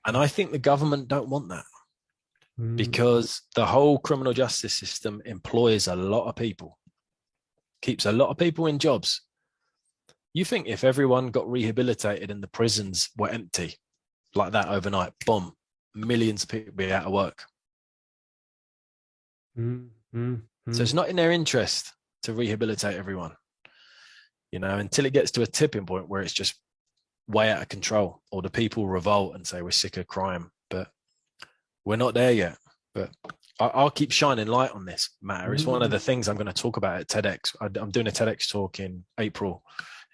And I think the government don't want that, Mm. because the whole criminal justice system employs a lot of people, keeps a lot of people in jobs. You think if everyone got rehabilitated and the prisons were empty like that overnight, boom, millions of people be out of work. Mm. Mm. So it's Mm. not in their interest to rehabilitate everyone, until it gets to a tipping point where it's just way out of control, or the people revolt and say we're sick of crime. But we're not there yet. But I'll keep shining light on this matter. It's one of Mm. the things I'm going to talk about at TEDx. I'm doing a TEDx talk in April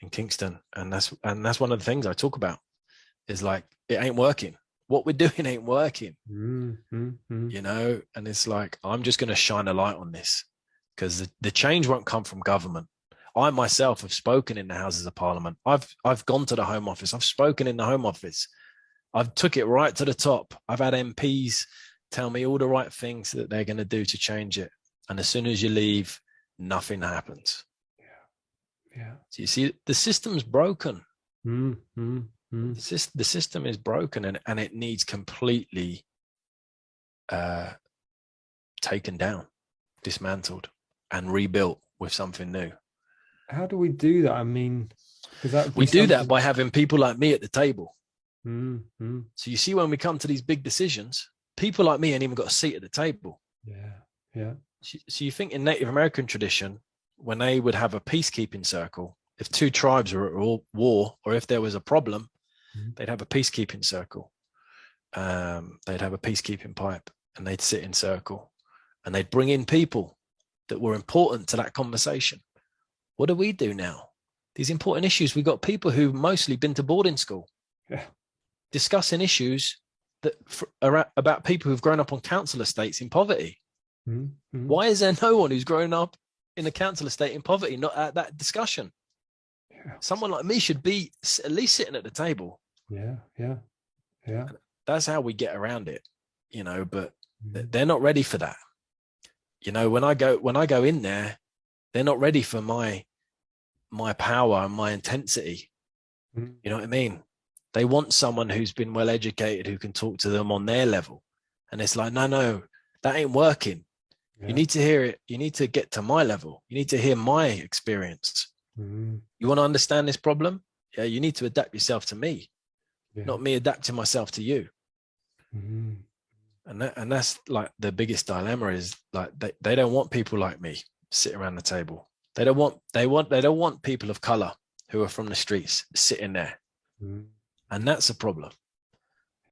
in Kingston, and that's one of the things I talk about. Is like, it ain't working. What we're doing ain't working, Mm. Mm. Mm. And it's like, I'm just going to shine a light on this, because the change won't come from government. I myself have spoken in the Houses of Parliament. I've gone to the Home Office. I've spoken in the Home Office. I've took it right to the top. I've had MPs tell me all the right things that they're going to do to change it. And as soon as you leave, nothing happens. Yeah. Yeah. So you see, the system's broken. Mm. Mm. Mm. The system is broken, and it needs completely uh, taken down, dismantled, and rebuilt with something new. How do we do that? I mean, because that would be We do that something. by having people like me at the table. Mm. Mm. So you see, when we come to these big decisions, people like me ain't even got a seat at the table. Yeah. Yeah. So you think in Native American tradition, when they would have a peacekeeping circle, if two tribes were at war, or if there was a problem, Mm. they'd have a peacekeeping circle. They'd have a peacekeeping pipe, and they'd sit in circle, and they'd bring in people that were important to that conversation. What do we do now? These important issues, we've got people who've mostly been to boarding school Yeah. discussing issues that are about people who've grown up on council estates in poverty. Mm. Mm. Why is there no one who's grown up in a council estate in poverty not at that discussion? Yeah. Someone like me should be at least sitting at the table. Yeah. Yeah. Yeah. That's how we get around it, but Mm. they're not ready for that. When I go in there, they're not ready for my power and my intensity. Mm. You know what I mean? They want someone who's been well educated, who can talk to them on their level. And it's like, no, that ain't working. Yeah. You need to hear it. You need to get to my level. You need to hear my experience. Mm. You want to understand this problem? Yeah, you need to adapt yourself to me, Yeah. not me adapting myself to you. Mm. And that's like the biggest dilemma, is like they don't want people like me sitting around the table. They don't want people of color who are from the streets sitting there. Mm. And that's a problem.